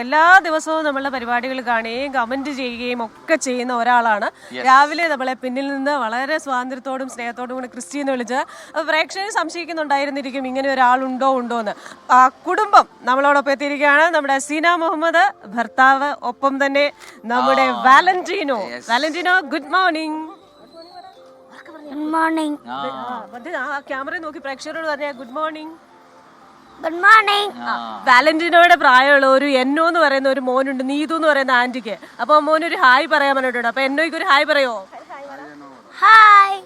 എല്ലാ ദിവസവും നമ്മളുടെ പരിപാടികൾ കാണുകയും കമന്റ് ചെയ്യുകയും ഒക്കെ ചെയ്യുന്ന ഒരാളാണ്. രാവിലെ നമ്മളെ പിന്നിൽ നിന്ന് വളരെ സ്വാതന്ത്ര്യത്തോടും സ്നേഹത്തോടും കൂടി ക്രിസ്റ്റി എന്ന് വിളിച്ച് പ്രേക്ഷകർ സംശയിക്കുന്നുണ്ടായിരുന്നിരിക്കും ഇങ്ങനെ ഒരാളുണ്ടോ എന്ന്. കുടുംബം നമ്മളോടൊപ്പം എത്തിയിരിക്കുകയാണ്. നമ്മുടെ സീന മുഹമ്മദ് ഭർത്താവ്, ഒപ്പം തന്നെ നമ്മുടെ Valentino. Good morning. Good morning. Camera നോക്കി പ്രേക്ഷകരോട് പറഞ്ഞ ഗുഡ് മോർണിംഗ്. Good morning. വാലന്റീനോയുടെ പ്രായമുള്ള ഒരു എന്നോ എന്ന് പറയുന്ന ഒരു മോനുണ്ട്, നീതു എന്ന് പറയുന്ന ആന്റിക്ക്. അപ്പൊ മോനൊരു ഹായ് പറയാൻ പറഞ്ഞിട്ടുണ്ട്. അപ്പൊ എന്നോയ്ക്ക് ഒരു ഹായ് പറയോ? ഹായ്.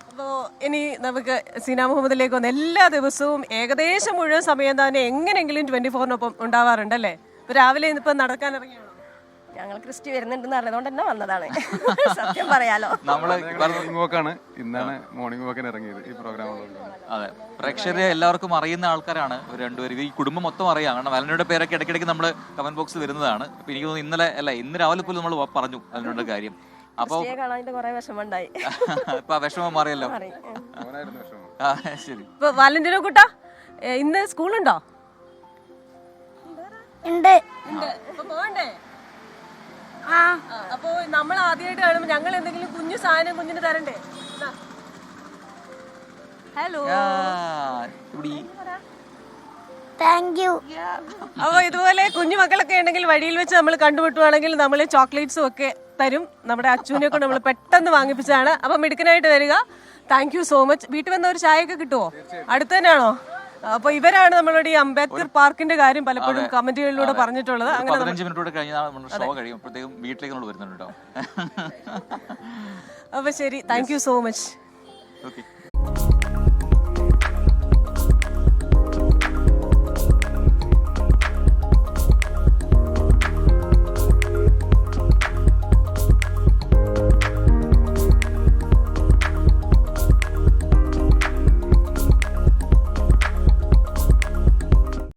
അപ്പോ ഇനി നമുക്ക് സീന മുഹമ്മദിലേക്ക് വന്ന് എല്ലാ ദിവസവും ഏകദേശം മുഴുവൻ സമയം തന്നെ എങ്ങനെയെങ്കിലും 24-നൊപ്പം ഉണ്ടാവാറുണ്ടല്ലേ? ഇപ്പൊ രാവിലെ ഇന്നിപ്പോ നടക്കാൻ ഇറങ്ങിയാണോ? ഞങ്ങൾ ക്രിസ്റ്റി വരുന്നുണ്ടെന്ന് അറിഞ്ഞതുകൊണ്ട് തന്നെ വന്നതാണ്. സത്യം പറയാലോ, വാക്കാണ് ഇന്നാണ് മോർണിംഗ് വാക്കിന് ഇറങ്ങിയത് ഈ പ്രോഗ്രാമുകളിൽ. അതെ, പ്രേക്ഷകരെ എല്ലാവർക്കും അറിയുന്ന ആൾക്കാരാണ് ഇവർ രണ്ടുപേരും. ഈ കുടുംബം മൊത്തം അറിയാം. കാരണം വാലന്റീനോയുടെ പേരൊക്കെ ഇടയ്ക്കിടയ്ക്ക് നമ്മൾ കമന്റ് ബോക്സ് വരുന്നതാണ്. അപ്പൊ എനിക്ക് തോന്നുന്നു ഇന്ന് രാവിലെ പോലും നമ്മൾ പറഞ്ഞു വാലന്റീനോയുടെ കാര്യം. അപ്പൊ കാണാൻ കുറെ വിഷമമുണ്ടായി. ഇപ്പൊ ആ വിഷമം മാറിയല്ലോ. ശരി. ഇപ്പൊ വാലന്റീനോ കുട്ടാ, ഇന്ന് സ്കൂളുണ്ടോ? ഉണ്ട്. പോകണ്ടേ? ആ. അപ്പൊ നമ്മൾ ആദ്യമായിട്ട് കാണുമ്പോ ഞങ്ങൾ എന്തെങ്കിലും കുഞ്ഞു സാധനം കുഞ്ഞിന് തരണ്ടേ? ഹലോ. Thank you. അപ്പൊ ഇതുപോലെ കുഞ്ഞു മക്കളൊക്കെ ഉണ്ടെങ്കിൽ വഴിയിൽ വെച്ച് നമ്മൾ കണ്ടുമുട്ടുവാണെങ്കിൽ നമ്മൾ ചോക്ലേറ്റ്സും ഒക്കെ തരും. നമ്മുടെ അച്ഛനെ കൊണ്ട് നമ്മൾ പെട്ടെന്ന് വാങ്ങിപ്പിച്ചാണ്. അപ്പൊ മിടുക്കനായിട്ട് വരിക. Thank you so much. വീട്ടിൽ വന്ന ഒരു ചായയൊക്കെ കിട്ടുമോ? അടുത്ത് തന്നെയാണോ? അപ്പൊ ഇവരാണ് നമ്മളോട് ഈ അംബേദ്കർ പാർക്കിന്റെ കാര്യം പലപ്പോഴും കമന്റുകളിലൂടെ പറഞ്ഞിട്ടുള്ളത്. അങ്ങനെ 15 മിനിറ്റ് കഴിഞ്ഞാൽ ഷോ കഴിയും. വീട്ടിലേക്ക് നമ്മൾ വരുന്നുണ്ടോ? അപ്പൊ ശരി, thank you so much. Okay.